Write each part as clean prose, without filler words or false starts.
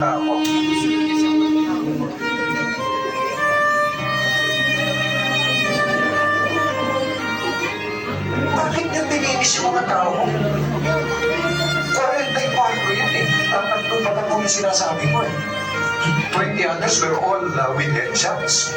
ako. Bakit niya bininis yung mga tao? 44 yun eh. Tatlo pa lang yung sinasabi ko eh. 20 others were all with dead shots.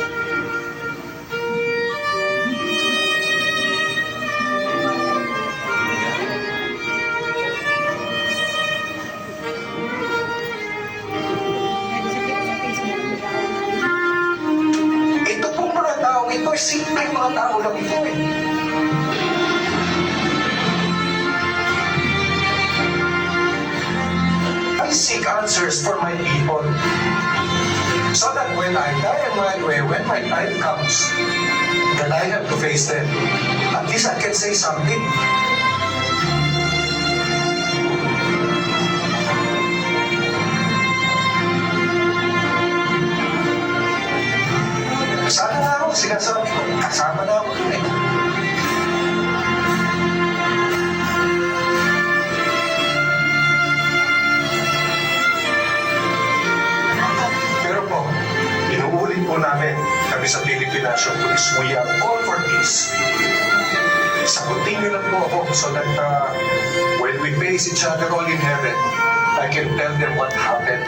Ito pong mga tao, ito ay simpleng mga tao lang ito eh. I seek answers for my people. So that when I die and when my time comes, that I have to face them. At least I can say something. Sana na ako, sinasabi ko, kasama na ako dun eh. Pero po, inuulit po namin, kami sa Philippine National Police, we are all for peace. Sagutin niyo lang po ako so that when we face each other all in heaven, I can tell them what happened